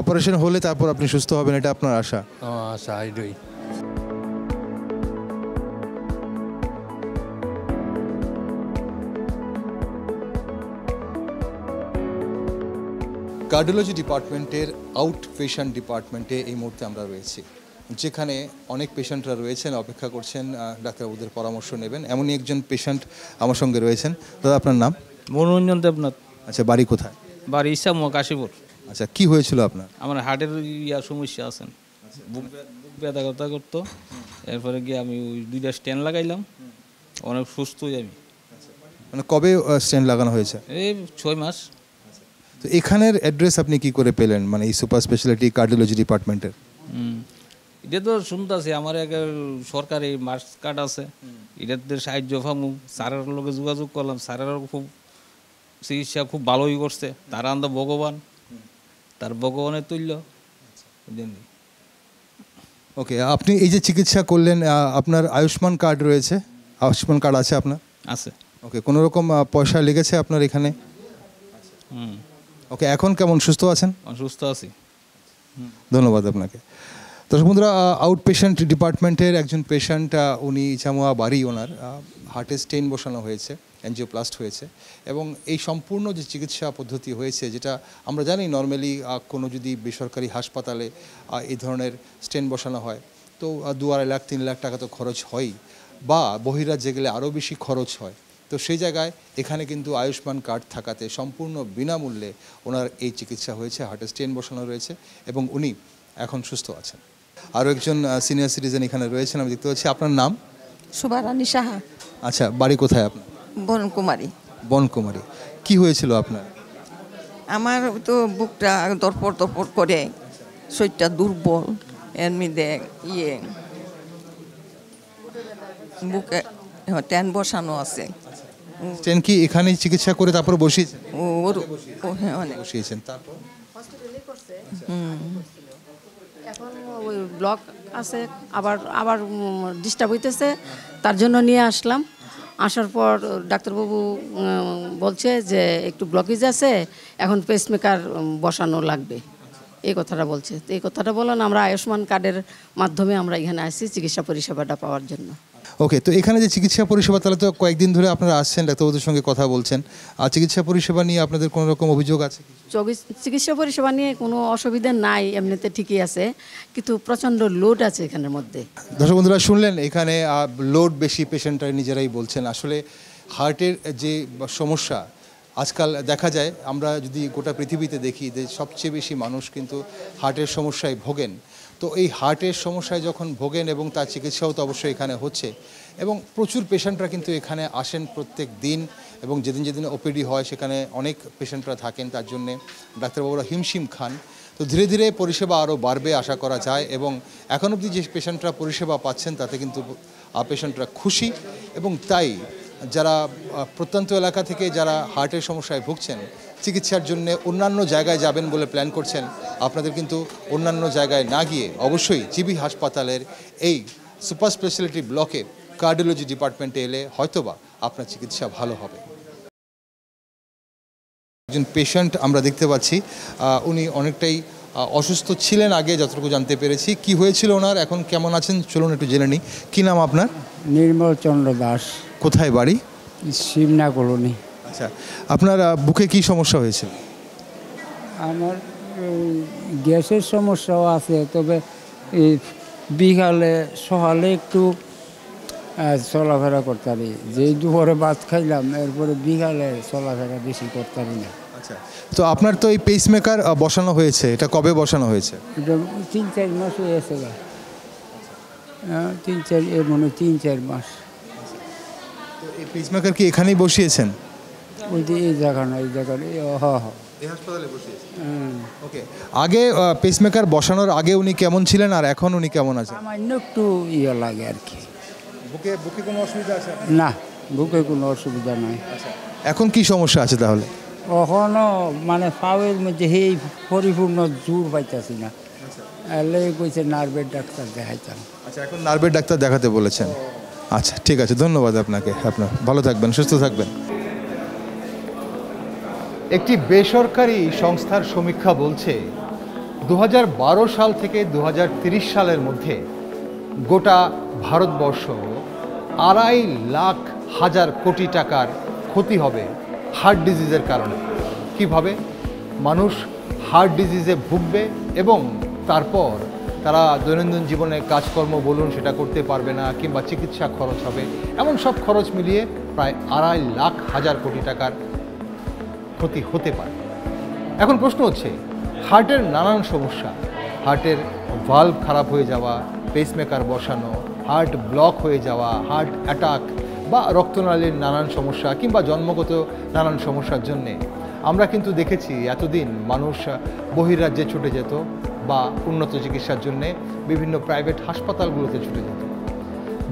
অপারেশন হলে তারপর আপনি সুস্থ হবেন, এটা আপনার আশা? আচ্ছা, এইটাই। কার্ডিওলজি ডিপার্টমেন্টের আউট পেশেন্ট ডিপার্টমেন্টে এই মুহূর্তে আমরা রয়েছি, যেখানে অনেক পেশেন্টরা রয়েছেন, অপেক্ষা করছেন ডাক্তারবাবুদের পরামর্শ নেবেন। এমনই একজন পেশেন্ট আমার সঙ্গে রয়েছেন। দাদা, আপনার নাম? মনোরঞ্জন দেবনাথ। আচ্ছা, বাড়ি কোথায়? বাড়ি ইসামুয়া, কাশীপুর। আচ্ছা, কি হয়েছিল আপনার? আমার হার্টের সমস্যা আছেন, বুক ব্যথা কথা করতো। এরপরে গিয়ে আমি ওই 2টা স্ট্যান্ড লাগাইলাম, অনেক সুস্থই আমি। মানে কবে স্ট্যান্ড লাগানো হয়েছে? এই 6 মাস। তো এখানের অ্যাড্রেস আপনি কি করে পেলেন, মানে এই সুপার স্পেশালিটি কার্ডিওলজি ডিপার্টমেন্টের? এটা তো শুনতেছি, আমার এক সরকারি মার্কস কার্ড আছে, এটাতে সাহায্য পামু। স্যারের লোকে যোগাযোগ করলাম, স্যারেরও খুব চিকিৎসা খুব ভালোই করছে। তারা আন্দা ভগবান, তার ভগবানের তুল্য। ওকে, আপনি এই যে চিকিৎসা করলেন, আপনার আয়ুষ্মান কার্ড রয়েছে? আয়ুষ্মান কার্ড আছে আপনার? আছে। ওকে, কোনো রকম পয়সা লেগেছে আপনার এখানে? ওকে, এখন কেমন, সুস্থ আছেন? সুস্থ আছি। ধন্যবাদ আপনাকে। দর্শক বন্ধুরা, আউট পেশেন্ট ডিপার্টমেন্টের একজন পেশেন্ট, উনি ইছামুয়া বাড়ি, ওনার হার্টে স্টেন বসানো হয়েছে, অ্যাঞ্জিওপ্লাস্ট হয়েছে, এবং এই সম্পূর্ণ যে চিকিৎসা পদ্ধতি হয়েছে, যেটা আমরা জানি নর্মালি কোনো যদি বেসরকারি হাসপাতালে এই ধরনের স্টেন বসানো হয় তো 2-2.5 লাখ 3 লাখ টাকা তো খরচ হয়ই, বা বহিরাজ্যে গেলে আরও বেশি খরচ হয়। তো সেই জায়গায় এখানে কিন্তু আয়ুষ্মান কার্ড থাকাতে সম্পূর্ণ বিনামূল্যে ওনার এই চিকিৎসা হয়েছে, হার্টে স্টেন বসানো রয়েছে, এবং উনি এখন সুস্থ আছেন। আরও একজন সিনিয়র সিটিজেন এখানে রয়েছেন, আমি দেখতে পাচ্ছি। আপনার নাম? সুভারানী সাহা। আচ্ছা, বাড়ি কোথায় আপনার? বনকুমারী। বনকুমারী। কি হয়েছিল আপনার? আমার তো বুকটা দরপর দরপর করে, শরীরটা দুর্বল, এর মধ্যে বুকে ট্যান বসানো আছে। স্টেন কি এখানে চিকিৎসা করে তারপর বসিয়েছেন? বসিয়েছেন, তারপর এখন ওই ব্লক আছে, আবার ডিস্টার্ব হইতেছে, তার জন্য নিয়ে আসলাম। আসার পর ডাক্তারবাবু বলছে যে একটু ব্লকেজ আছে, এখন পেসমেকার বসানো লাগবে, এই কথাটা বলছে। তো এই কথাটা বলেন, আমরা আয়ুষ্মান কার্ডের মাধ্যমে আমরা এখানে আসছি চিকিৎসা পরিষেবাটা পাওয়ার জন্য। ওকে, তো এখানে যে চিকিৎসা পরিষেবা, তাহলে তো কয়েকদিন ধরে আপনারা আসছেন, ডাক্তারবাবুদের সঙ্গে কথা বলছেন, আর চিকিৎসা পরিষেবা নিয়ে আপনাদের কোনো রকম অভিযোগ আছে? চিকিৎসা পরিষেবা নিয়ে কোনো অসুবিধা নাই, এমনিতে ঠিকই আছে, কিন্তু প্রচণ্ড লোড আছে এখানের মধ্যে। দর্শক বন্ধুরা, শুনলেন এখানে লোড বেশি, পেশেন্টরা নিজেরাই বলছেন। আসলে হার্টের যে সমস্যা আজকাল দেখা যায়, আমরা যদি গোটা পৃথিবীতে দেখি যে সবচেয়ে বেশি মানুষ কিন্তু হার্টের সমস্যায় ভোগেন। তো এই হার্টের সমস্যায় যখন ভোগেন, এবং তার চিকিৎসাও তো অবশ্যই এখানে হচ্ছে, এবং প্রচুর পেশেন্টরা কিন্তু এখানে আসেন প্রত্যেক দিন, এবং যেদিন যেদিন ওপিডি হয় সেখানে অনেক পেশেন্টরা থাকেন, তার জন্যে ডাক্তারবাবুরা হিমশিম খান। তো ধীরে ধীরে পরিষেবা আরও বাড়বে আশা করা যায়, এবং এখন অবধি যে পেশেন্টরা পরিষেবা পাচ্ছেন তাতে কিন্তু পেশেন্টরা খুশি। এবং তাই যারা প্রত্যন্ত এলাকা থেকে যারা হার্টের সমস্যায় ভুগছেন, চিকিৎসার জন্য অন্যান্য জায়গায় যাবেন বলে প্ল্যান করছেন, আপনাদের কিন্তু অন্যান্য জায়গায় না গিয়ে অবশ্যই জিবি হাসপাতালের এই সুপার স্পেশালিটি ব্লকে কার্ডিওলজি ডিপার্টমেন্টে এলে হয়তোবা আপনার চিকিৎসা ভালো হবে। একজন পেশেন্ট আমরা দেখতে পাচ্ছি, উনি অনেকটাই অসুস্থ ছিলেন আগে, যতটুকু জানতে পেরেছি। কি হয়েছিল ওনার, এখন কেমন আছেন চলুন একটু জেনে নিই। কী নাম আপনার? নির্মল চন্দ্র দাস। কোথায় বাড়ি? সিমনা কলোনি। আচ্ছা, আপনার বুকে কি সমস্যা হয়েছিল? আমার গ্যাসের সমস্যাও আছে, তবে এই বিকালে সকালে একটু চলাফেরা করতে পারি। যেই দুপুরে ভাত খাইলাম এরপরে বিকালে চলাফেরা বেশি করতে পারি না। আচ্ছা, তো আপনার তো এই পেসমেকার বসানো হয়েছে, এটা কবে বসানো হয়েছে? এটা 3-4 মাস হয়েছে, 3-4 মাস। তো এই পেসমেকার কি এখানেই বসিয়েছেন? ওই যে এই জায়গা না, এই জায়গায় এই হাসপাতালে বসিয়েছেন। ওকে, আগে পেসমেকার বসানোর আগে উনি কেমন ছিলেন আর এখন উনি কেমন আছেন? সামান্য একটু লাগে আর কি। বুকে কোনো অসুবিধা আছে? না, বুকে কোনো অসুবিধা নাই। এখন কি সমস্যা আছে তাহলে? কখনো মানে পাওয়ের মধ্যে এই পরিপূর্ণ জোর পাইতেছি না, এলে কইছে নার্ভের ডাক্তার দেখাইতাম। আচ্ছা, এখন নার্ভের ডাক্তার দেখাতে বলেছেন। আচ্ছা, ঠিক আছে, ধন্যবাদ আপনাকে। আপনার ভালো থাকবেন, সুস্থ থাকবেন। একটি বেসরকারি সংস্থার সমীক্ষা বলছে 2012 সাল থেকে 2030 সালের মধ্যে গোটা ভারতবর্ষ 2.5 কোটি টাকার ক্ষতি হবে হার্ট ডিজিজের কারণে। কিভাবে? মানুষ হার্ট ডিজিজে ভুগবে এবং তারপর তারা দৈনন্দিন জীবনে কাজকর্ম বলুন সেটা করতে পারবে না, কিংবা চিকিৎসা খরচ হবে, এমন সব খরচ মিলিয়ে প্রায় 2.5 কোটি টাকার ক্ষতি হতে পারে। এখন প্রশ্ন হচ্ছে, হার্টের নানান সমস্যা, হার্টের ভালভ খারাপ হয়ে যাওয়া, পেসমেকার বসানো, হার্ট ব্লক হয়ে যাওয়া, হার্ট অ্যাটাক বা রক্তনালীর নানান সমস্যা কিংবা জন্মগত নানান সমস্যার জন্যে আমরা কিন্তু দেখেছি এতদিন মানুষ বহির্রাজ্যে ছুটে যেত বা উন্নত চিকিৎসার জন্যে বিভিন্ন প্রাইভেট হাসপাতালগুলোতে ছুটে যেত।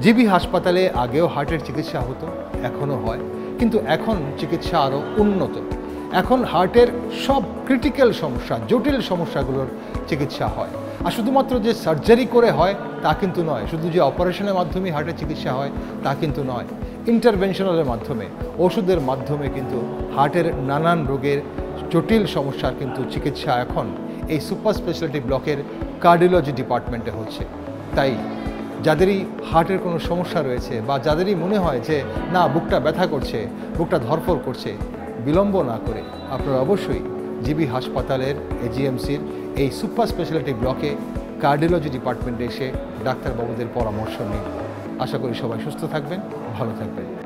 জিবি হাসপাতালে আগেও হার্টের চিকিৎসা হতো, এখনও হয়, কিন্তু এখন চিকিৎসা আরও উন্নত। এখন হার্টের সব ক্রিটিক্যাল সমস্যা, জটিল সমস্যাগুলোর চিকিৎসা হয়। আর শুধুমাত্র যে সার্জারি করে হয় তা কিন্তু নয়, শুধু যে অপারেশনের মাধ্যমে হার্টের চিকিৎসা হয় তা কিন্তু নয়, ইন্টারভেনশনালের মাধ্যমে, ওষুধের মাধ্যমে কিন্তু হার্টের নানান রোগের জটিল সমস্যার কিন্তু চিকিৎসা এখন এই সুপার স্পেশালিটি ব্লকের কার্ডিওলজি ডিপার্টমেন্টে হচ্ছে। তাই যাদেরই হার্টের কোনো সমস্যা রয়েছে বা যাদেরই মনে হয় যে না বুকটা ব্যথা করছে, বুকটা ধরফর করছে, বিলম্ব না করে আপনারা অবশ্যই জিবি হাসপাতালের এজিএমসির এই সুপার স্পেশালিটি ব্লকে কার্ডিওলজি ডিপার্টমেন্টে এসে ডাক্তারবাবুদের পরামর্শ নিন। আশা করি সবাই সুস্থ থাকবেন, ভালো থাকবেন।